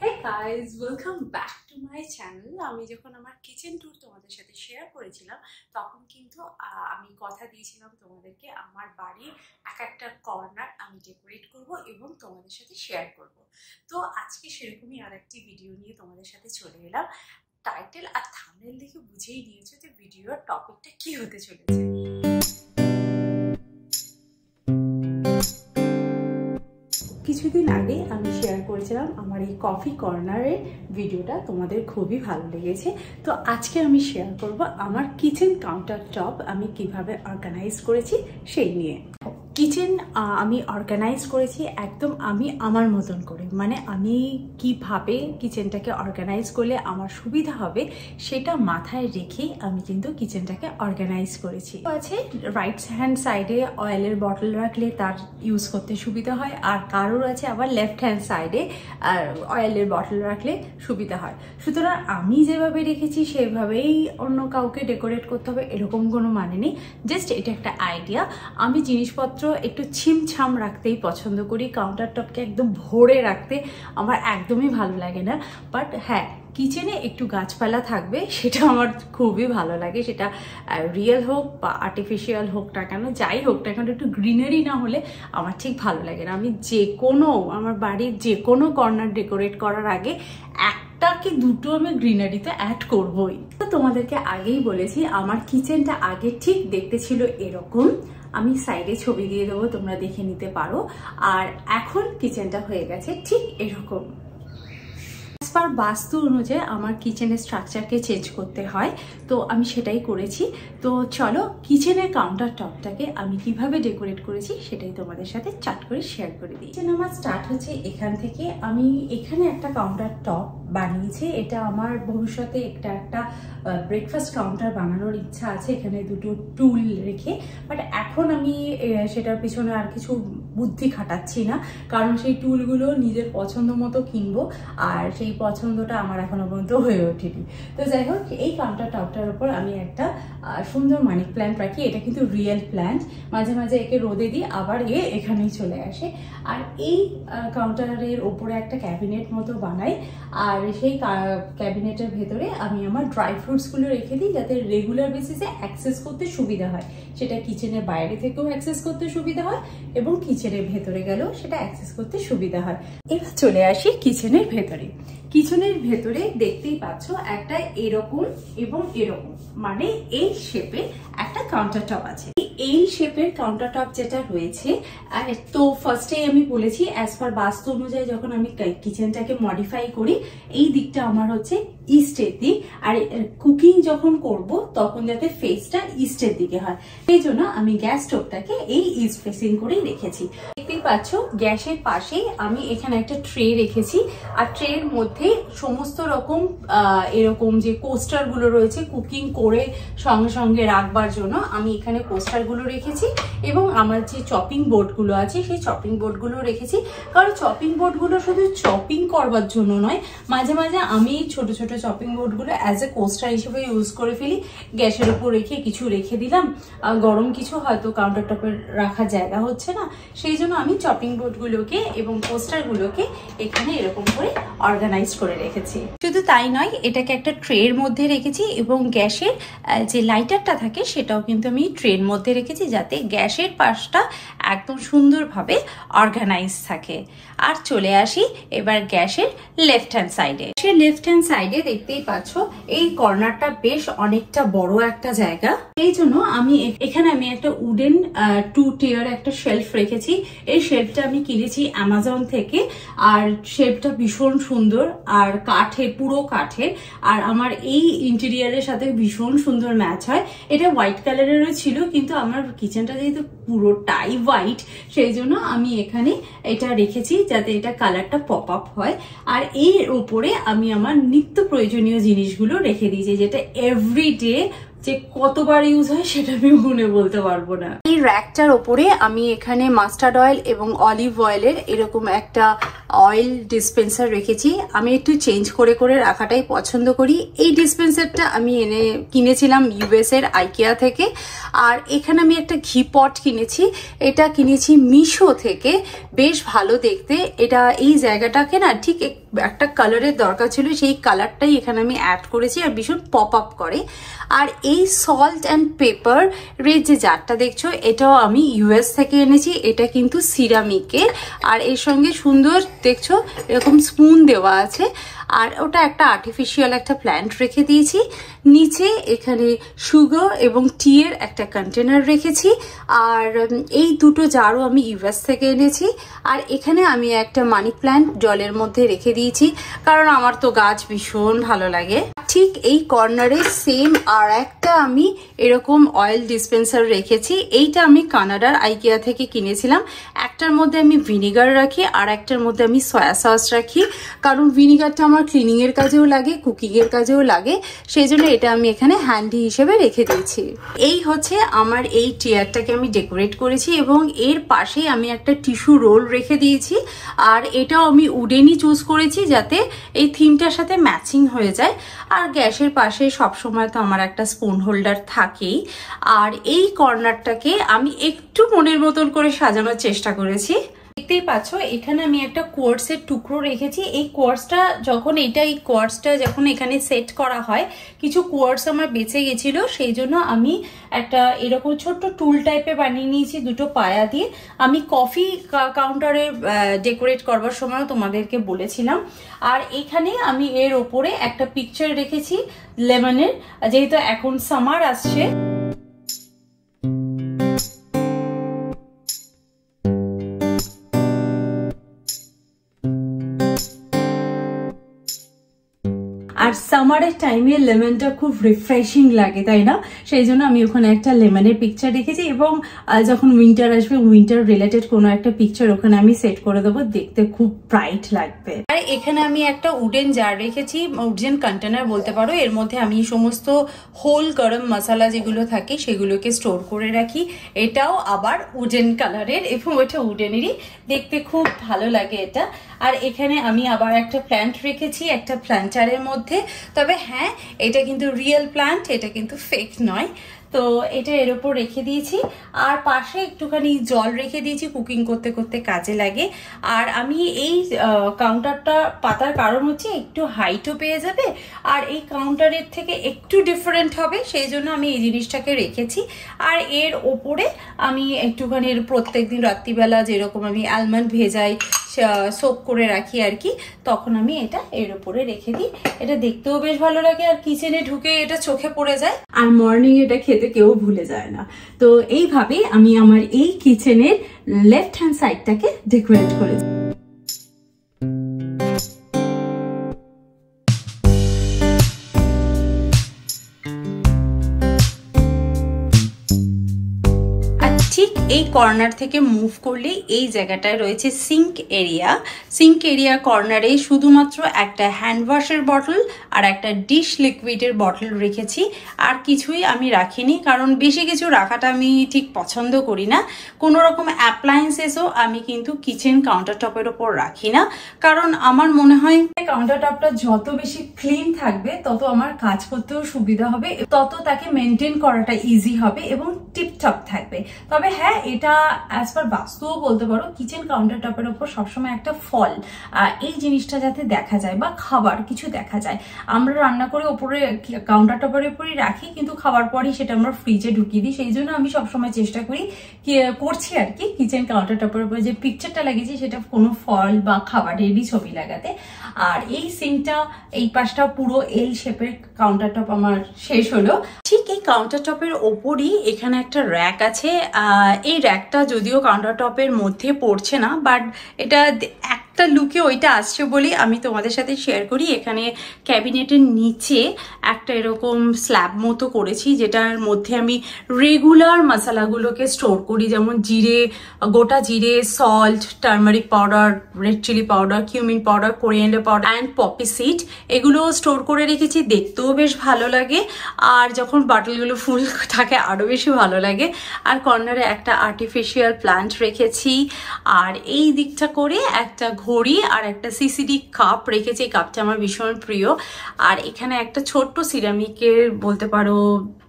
Hey guys, welcome back to my channel. আমি যখন আমার কিচেন ট্যুর তোমাদের সাথে শেয়ার করেছিলাম তখন কিন্তু আমি কথা দিয়েছিলাম তোমাদেরকে আমার বাড়ির একটা কর্নার আমি ডেকোরেট করব এবং তোমাদের সাথে শেয়ার করব। তো আজকে সেরকমই আরেকটি ভিডিও নিয়ে তোমাদের সাথে চলে এলাম। টাইটেল আর থাম্বনেল দেখে বুঝেই নিয়েছো যে ভিডিওর টপিকটা কি হতে চলেছে। কিছুদিন আগে আমি শেয়ার করেছিলাম আমার এই কফি কর্নারের ভিডিওটা, তোমাদের খুবই ভালো লেগেছে। তো আজকে আমি শেয়ার করব আমার কিচেন কাউন্টার টপ আমি কিভাবে অর্গানাইজ করেছি সেই নিয়ে। কিচেন আমি অর্গানাইজ করেছি একদম আমি আমার মতন করে, মানে আমি কিভাবে কিচেনটাকে অর্গানাইজ করলে আমার সুবিধা হবে সেটা মাথায় রেখেই আমি কিন্তু কিচেনটাকে অর্গানাইজ করেছি। আছে রাইট হ্যান্ড সাইডে অয়েলের বটল রাখলে তার ইউজ করতে সুবিধা হয়, আর কারোর আছে আবার লেফট হ্যান্ড সাইডে অয়েলের বটল রাখলে সুবিধা হয়। সুতরাং আমি যেভাবে রেখেছি সেভাবেই অন্য কাউকে ডেকোরেট করতে হবে এরকম কোনো মানে নেই, জাস্ট এটা একটা আইডিয়া। আমি জিনিসপত্র একটু ছিমছাম রাখতেই পছন্দ করি, কাউন্টার টপকে একদম ভরে রাখতে আমার একদমই ভালো লাগে না। বাট হ্যাঁ, কিচেনে একটু গাছপালা থাকবে সেটা আমার খুবই ভালো লাগে, সেটা রিয়েল হোক বা আর্টিফিশিয়াল হোক না কেন, যাই হোক না কেন একটু গ্রিনারি না হলে আমার ঠিক ভালো লাগে না। আমি যে কোনো আমার বাড়ির যে কোনো কর্নার ডেকোরেট করার আগে একটা কি দুটো আমি গ্রিনারিতে অ্যাড করবই। তো তোমাদেরকে আগেই বলেছি আমার কিচেনটা আগে ঠিক দেখতে ছিল এরকম, আমি সাইডে ছবি দিয়ে দেবো, তোমরা দেখে নিতে পারো। আর এখন কিচেনটা হয়ে গেছে ঠিক এরকম। পার বাস্তু অনুযায়ী আমার কিচেনের স্ট্রাকচারকে চেঞ্জ করতে হয়, তো আমি সেটাই করেছি। তো চলো কিচেনের কাউন্টার টপটাকে আমি কিভাবে ডেকোরেট করেছি সেটাই তোমাদের সাথে চাট করে শেয়ার করে দিই। কিচেন আমার স্টার্ট হচ্ছে এখান থেকে। আমি এখানে একটা কাউন্টার টপ বানিয়েছি, এটা আমার ভবিষ্যতে একটা ব্রেকফাস্ট কাউন্টার বানানোর ইচ্ছা আছে, এখানে দুটো টুল রেখে। বাট এখন আমি সেটার পিছনে আর কিছু বুদ্ধি খাটাচ্ছি না, কারণ সেই টুলগুলো নিজের পছন্দ মতো কিনবো, আর সেই পছন্দটা আমার এখনো পর্যন্ত হয়ে ওঠেনি। তো যাই হোক, এই কাউন্টার টপটার উপর আমি একটা সুন্দর মানি প্ল্যান্ট রাখি। এটা কিন্তু রিয়েল প্ল্যান্ট, মাঝে মাঝে একে রোদে দিই, আবার এখানেই চলে আসে। আর এই কাউন্টারের ওপরে একটা ক্যাবিনেট মতো বানাই, আর সেই ক্যাবিনেটের ভেতরে আমি আমার ড্রাই ফ্রুটসগুলো রেখে দিই যাতে রেগুলার বেসিসে অ্যাক্সেস করতে সুবিধা হয়। সেটা কিচেনের বাইরে থেকেও অ্যাক্সেস করতে সুবিধা হয় এবং কিচেনের ভেতরে গেলেও সেটা অ্যাক্সেস করতে সুবিধা হয়। এবার চলে আসি কিচেনের ভেতরে। কিচেনের ভেতরে দেখতেই পাচ্ছ একটা এরকম এবং এরকম, মানে এই শেপে একটা কাউন্টার টপ আছে। এই শেপের কাউন্টার টপ যেটা রয়েছে, তো ফার্স্টে আমি বলেছি অ্যাজ পার বাস্তু অনুযায়ী যখন আমি কিচেনটাকে মডিফাই করি, এই দিকটা আমার হচ্ছে ইস্টের দিক, আর কুকিং যখন করব তখন যাতে ফেসটা ইস্টের দিকে হয় সেই জন্য আমি গ্যাস স্টোভটাকে এই ইস্ট ফেসিং করেই রেখেছি। দেখতেই পাচ্ছ গ্যাসের পাশেই আমি এখানে একটা ট্রে রেখেছি, আর ট্রের মধ্যে সমস্ত রকম এরকম যে কোস্টার গুলো রয়েছে কুকিং করে সঙ্গে সঙ্গে রাখবার জন্য আমি এখানে কোস্টার গুলো রেখেছি, এবং আমার যে চপিং বোর্ড গুলো আছে সেই চপিং বোর্ড গুলো রেখেছি। কারণ চপিং বোর্ড গুলো শুধু চপিং করবার জন্য নয়, মাঝে মাঝে আমি ছোট ছোট চপিং বোর্ড গুলো অ্যাজ এ কোস্টার হিসেবে ইউজ করে ফেলি। গ্যাসের উপর রেখে কিছু রেখে দিলাম, গরম কিছু হয়তো কাউন্টার টপে রাখার জায়গা হচ্ছে না, সেই জন্য আমি চপিং বোর্ড গুলোকে এবং কোস্টার গুলোকে এখানে এরকম করে অর্গানাইজ করে রেখেছি। শুধু তাই নয়, এটাকে একটা ট্রের মধ্যে রেখেছি এবং গ্যাসের যে লাইটারটা থাকে সেটাও কিন্তু আমি ট্রের মধ্যে রেখেছি যাতে গ্যাসের পাশটা একদম সুন্দরভাবে অর্গানাইজ থাকে। আর চলে আসি এবার গ্যাসের লেফট হ্যান্ড সাইডে। লেফট হ্যান্ড সাইডে দেখতেই পাচ্ছ এই কর্নারটা বেশ অনেকটা বড় একটা জায়গা, এই জন্য আমি এখানে একটা উডেন 2 টিয়ার একটা শেলফ রেখেছি। এই শেলফটা আমি কিনেছি অ্যামাজন থেকে, আর শেলফটা ভীষণ সুন্দর আর কাঠের, পুরো কাঠের, আর আমার এই ইন্টেরিয়ারের সাথে ভীষণ সুন্দর ম্যাচ হয়। এটা হোয়াইট কালারেরও ছিল, কিন্তু আমার কিচেনটা যেহেতু পুরোটাই হোয়াইট সেই জন্য আমি এখানে এটা রেখেছি যাতে এটা কালারটা পপ আপ হয়। আর এর উপরে আমি আমার নিত্য প্রয়োজনীয় জিনিসগুলো রেখে দিয়েছি, যেটা এভরিডে যে কতবার ইউজ হয় সেটা আমি গুনে বলতে পারবো না। এই র্যাকটার ওপরে আমি এখানে মাস্টার্ড অয়েল এবং অলিভ অয়েলের এরকম একটা অয়েল ডিসপেন্সার রেখেছি। আমি একটু চেঞ্জ করে করে রাখাটাই পছন্দ করি। এই ডিসপেন্সারটা আমি কিনেছিলাম ইউএস এর আইকিয়া থেকে। আর এখানে আমি একটা ঘি পট কিনেছি, এটা কিনেছি মিশো থেকে, বেশ ভালো দেখতে। এটা এই জায়গাটাকে না ঠিক একটা কালারের দরকার ছিল, সেই কালারটাই এখানে আমি অ্যাড করেছি আর ভীষণ পপ আপ করে। আর এই সল্ট অ্যান্ড পেপার এর যে জারটা দেখছো এটাও আমি ইউএস থেকে এনেছি, এটা কিন্তু সিরামিকের। আর এর সঙ্গে সুন্দর দেখছো এরকম স্পুন দেওয়া আছে। আর ওটা একটা আর্টিফিশিয়াল একটা প্ল্যান্ট রেখে দিয়েছি। নিচে এখানে সুগার এবং টি এর একটা কন্টেনার রেখেছি। আর এই দুটো জারও আমি ইউএস থেকে এনেছি। আর এখানে আমি একটা মানি প্ল্যান্ট জলের মধ্যে রেখে দিয়েছি, কারণ আমার তো গাছ ভীষণ ভালো লাগে। ঠিক এই কর্নারে সেম আর একটা আমি এরকম অয়েল ডিসপেন্সার রেখেছি। এইটা আমি কানাডার আইকিয়া থেকে কিনেছিলাম। একটার মধ্যে আমি ভিনিগার রাখি আর একটার মধ্যে আমি সয়া সস রাখি, কারণ ভিনিগারটা আমার ক্লিনিং এর কাজেও লাগে, কুকিং এর কাজেও লাগে, সেই জন্য এটা আমি এখানে হ্যান্ডি হিসেবে রেখে দিয়েছি। এই হচ্ছে আমার এই চেয়ারটাকে আমি ডেকোরেট করেছি এবং এর পাশে আমি একটা টিস্যু রোল রেখে দিয়েছি। আর এটাও আমি উডেনই চুজ করেছি যাতে এই থিমটার সাথে ম্যাচিং হয়ে যায়। আর গ্যাসের পাশে সবসময় তো আমার একটা স্পুন হোল্ডার থাকেই। আর এই কর্নারটাকে আমি একটু মনের মতন করে সাজানোর চেষ্টা করেছি। দেখতেই পাচ্ছ এখানে আমি একটা কোয়ার্টসের টুকরো রেখেছি। এই কোয়ার্টসটা যখন এখানে সেট করা হয়, কিছু কোয়ার্টস আমার বেঁচে গেছিল, সেই জন্য আমি একটা এরকম ছোট্ট টুল টাইপের বানিয়ে নিয়েছি দুটো পায়া দিয়ে। আমি কফি কাউন্টারে ডেকোরেট করবার সময় তোমাদেরকে বলেছিলাম। আর এখানে আমি এর ওপরে একটা পিকচার রেখেছি লেমনের, যেহেতু এখন সামার আসছে। আর সামারের টাইমে লেমনটা খুব রিফ্রেশিং লাগে, তাই না? সেই জন্য আমি ওখানে একটা লেমনের পিকচার রেখেছি এবং যখন উইন্টার আসবে উইন্টার রিলেটেড কোনো একটা পিকচার ওখানে আমি সেট করে দেবো, দেখতে খুব ব্রাইট লাগবে। আর এখানে আমি একটা উডেন জার রেখেছি, উডেন কন্টেনার বলতে পারো। এর মধ্যে আমি সমস্ত হোল গরম মশলা যেগুলো থাকে সেগুলোকে স্টোর করে রাখি। এটাও আবার উডেন কালারের এবং ওটা উডেনেরই, দেখতে খুব ভালো লাগে এটা। আর এখানে আমি আবার একটা প্ল্যান্ট রেখেছি একটা প্ল্যান্টারের মধ্যে। তবে হ্যাঁ, এটা কিন্তু রিয়েল প্ল্যান্ট, এটা কিন্তু ফেক নয়। তো এটা এর ওপর রেখে দিয়েছি। আর পাশে একটুখানি জল রেখে দিয়েছি, কুকিং করতে করতে কাজে লাগে। আর আমি এই কাউন্টারটা পাতার কারণ হচ্ছে একটু হাইটও পেয়ে যাবে আর এই কাউন্টারের থেকে একটু ডিফারেন্ট হবে, সেই জন্য আমি এই জিনিসটাকে রেখেছি। আর এর ওপরে আমি একটুখানি প্রত্যেকদিন রাত্রিবেলা যেরকম আমি আলমন্ড ভেজাই সোক করে রাখি আর কি, তখন আমি এটা এর উপরে রেখে দিই। এটা দেখতেও বেশ ভালো লাগে আর কিচেনে ঢুকে এটা চোখে পড়ে যায় আর মর্নিং এটা খেতে কেউ ভুলে যায় না। তো এইভাবে আমি আমার এই কিচেনের লেফট হ্যান্ড সাইডটাকে ডেকোরেট করেছি। ঠিক এই কর্নার থেকে মুভ করলে এই জায়গাটায় রয়েছে সিঙ্ক এরিয়া। সিঙ্ক এরিয়া কর্নারে শুধুমাত্র একটা হ্যান্ড ওয়াশের বটল আর একটা ডিশ লিকুইডের বটল রেখেছি, আর কিছুই আমি রাখিনি, কারণ বেশি কিছু রাখাটা আমি ঠিক পছন্দ করি না। কোনো রকম অ্যাপ্লায়েন্সেসও আমি কিন্তু কিচেন কাউন্টার টপের ওপর রাখি না, কারণ আমার মনে হয় কাউন্টার টপটা যত বেশি ক্লিন থাকবে তত আমার কাজ করতেও সুবিধা হবে, তত তাকে মেনটেন করাটা ইজি হবে এবং টিপটপ থাকবে। তবে হ্যাঁ, এটা অ্যাজ পার বাস্তুও বলতে পারো, কিচেন কাউন্টার টপের ওপর সবসময় একটা ফল এই জিনিসটা যাতে দেখা যায় বা খাবার কিছু দেখা যায়। আমরা রান্না করে ওপরে কাউন্টার টপের উপরই রাখি, কিন্তু খাবার পরই সেটা আমরা ফ্রিজে ঢুকিয়ে দিই। সেই জন্য আমি সবসময় চেষ্টা করছি আর কি কিচেন কাউন্টার টপের উপরে যে পিকচারটা লাগিয়েছি সেটা কোনো ফল বা খাবারেরই ছবি লাগাতে। আর এই সিঙ্কটা এই পাশটা পুরো এল শেপের কাউন্টার টপ আমার শেষ হলো। ঠিক এই কাউন্টার টপের ওপরই এখানে একটা র্যাক আছে। এই র্যাকটা যদিও কাউন্টার টপের মধ্যে পড়ছে না, বাট এটা তার লুকে ওইটা আসছে বলেই আমি তোমাদের সাথে শেয়ার করি। এখানে ক্যাবিনেটের নিচে একটা এরকম স্ল্যাব মতো করেছি, যেটার মধ্যে আমি রেগুলার মশলাগুলোকে স্টোর করি, যেমন জিরে, গোটা জিরে, salt, turmeric powder, red chilli powder, cumin powder, coriander powder and poppy seed, এগুলো স্টোর করে রেখেছি। দেখতেও বেশ ভালো লাগে, আর যখন বাটলগুলো ফুল থাকে আরও বেশি ভালো লাগে। আর কর্নারে একটা আর্টিফিশিয়াল প্ল্যান্ট রেখেছি, আর এই দিকটা করে একটা ঘড়ি আর একটা সিসিডি কাপ রেখেছি। এই কাপটা আমার ভীষণ প্রিয়। আর এখানে একটা ছোট্ট সিরামিকের বলতে পারো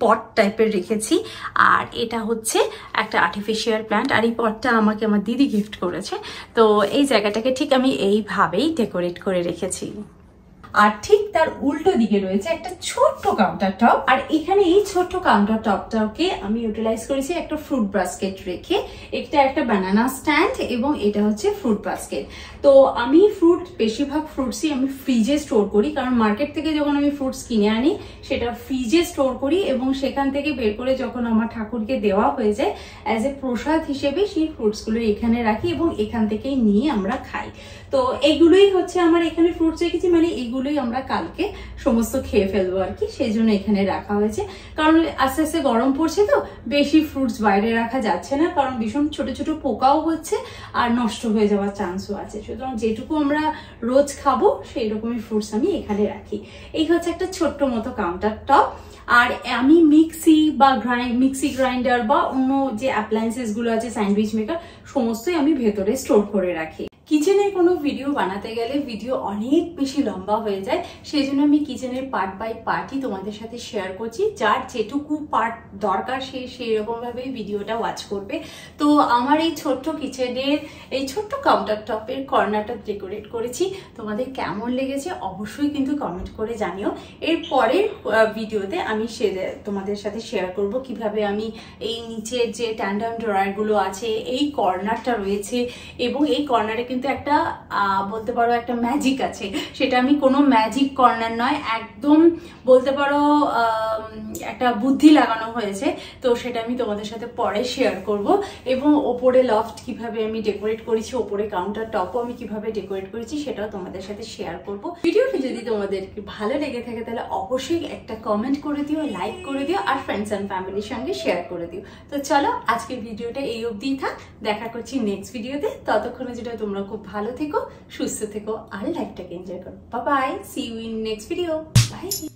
পট টাইপের রেখেছি, আর এটা হচ্ছে একটা আর্টিফিশিয়াল প্ল্যান্ট। আর এই পটটা আমাকে আমার দিদি গিফট করেছে। তো এই জায়গাটাকে ঠিক আমি এইভাবেই ডেকোরেট করে রেখেছি। আর ঠিক তার উল্টো দিকে রয়েছে একটা ছোট্ট কাউন্টার টপ, আর এখানে এই ছোট্ট কাউন্টার টপটাকে আমি ইউটিলাইজ করেছি একটা ফ্রুট বাস্কেট রেখে। এটা একটা বানানা স্ট্যান্ড এবং এটা হচ্ছে ফ্রুট বাস্কেট। তো আমি বেশিরভাগ ফ্রুটসই আমি ফ্রিজে স্টোর করি, কারণ মার্কেট থেকে যখন আমি ফ্রুটস কিনে আনি সেটা ফ্রিজে স্টোর করি এবং সেখান থেকে বের করে যখন আমার ঠাকুরকে দেওয়া হয়ে যায় অ্যাজ এ প্রসাদ হিসেবে সেই ফ্রুটসগুলো এখানে রাখি এবং এখান থেকেই নিয়ে আমরা খাই। তো এইগুলোই হচ্ছে আমার এখানে ফ্রুটস রেখেছি, মানে এইগুলোই আমরা কালকে সমস্ত খেয়ে ফেলবো আর কি, সেই জন্য এখানে রাখা হয়েছে। কারণ আস্তে আস্তে গরম পড়ছে, তো বেশি ফ্রুটস বাইরে রাখা যাচ্ছে না, কারণ ভীষণ ছোট ছোট পোকাও হচ্ছে আর নষ্ট হয়ে যাওয়ার চান্সও আছে। সুতরাং যেটুকু আমরা রোজ খাবো সেই রকমই ফ্রুটস আমি এখানে রাখি। এই হচ্ছে একটা ছোট্ট মতো কাউন্টার টপ। আর আমি মিক্সি বা মিক্সি গ্রাইন্ডার বা অন্য যে অ্যাপ্লায়েন্সেস গুলো আছে, স্যান্ডউইচ মেকার, সমস্তই আমি ভেতরে স্টোর করে রাখি। কিচেনের কোনো ভিডিও বানাতে গেলে ভিডিও অনেক বেশি লম্বা হয়ে যায়, সেই জন্য আমি কিচেনের পার্ট বাই পার্টই তোমাদের সাথে শেয়ার করছি। যার যেটুকু পার্ট দরকার সে সেরকম ভাবেই ভিডিওটা ওয়াচ করবে। তো আমার এই ছোট্ট কিচেনের এই ছোট্ট কাউন্টার টপের কর্নারটা ডেকোরেট করেছি, তোমাদের কেমন লেগেছে অবশ্যই কিন্তু কমেন্ট করে জানিও। এর পরের ভিডিওতে আমি তোমাদের সাথে শেয়ার করব কিভাবে আমি এই নিচের যে ট্যান্ডাম ড্রয়ারগুলো আছে, এই কর্নারটা রয়েছে, এবং এই কর্নারে কিন্তু একটা বলতে পারো একটা ম্যাজিক আছে। সেটা আমি কোনো ম্যাজিক কর্নার নয়, একদম বলতে পারো একটা বুদ্ধি লাগানো হয়েছে। তো সেটা আমি তোমাদের সাথে পরে শেয়ার করব। এবং ওপরে লফট কিভাবে আমি ডেকোরেট করেছি, ওপরে কাউন্টার টপও আমি কিভাবে ডেকোরেট করেছি সেটাও তোমাদের সাথে শেয়ার করব। ভিডিওটি যদি তোমাদের ভালো লেগে থাকে তাহলে অবশ্যই একটা কমেন্ট করে দিও, লাইক করে দিও, আর ফ্রেন্ডস অ্যান্ড ফ্যামিলির সঙ্গে শেয়ার করে দিও। তো চলো আজকের ভিডিওটা এই অবধিই থাক, দেখা করছি নেক্সট ভিডিওতে। ততক্ষণে যেটা তোমরা খুব ভালো থেকো, সুস্থ থেকো, আর লাইফটাকে এনজয় করো। Bye bye, see you in next video, by.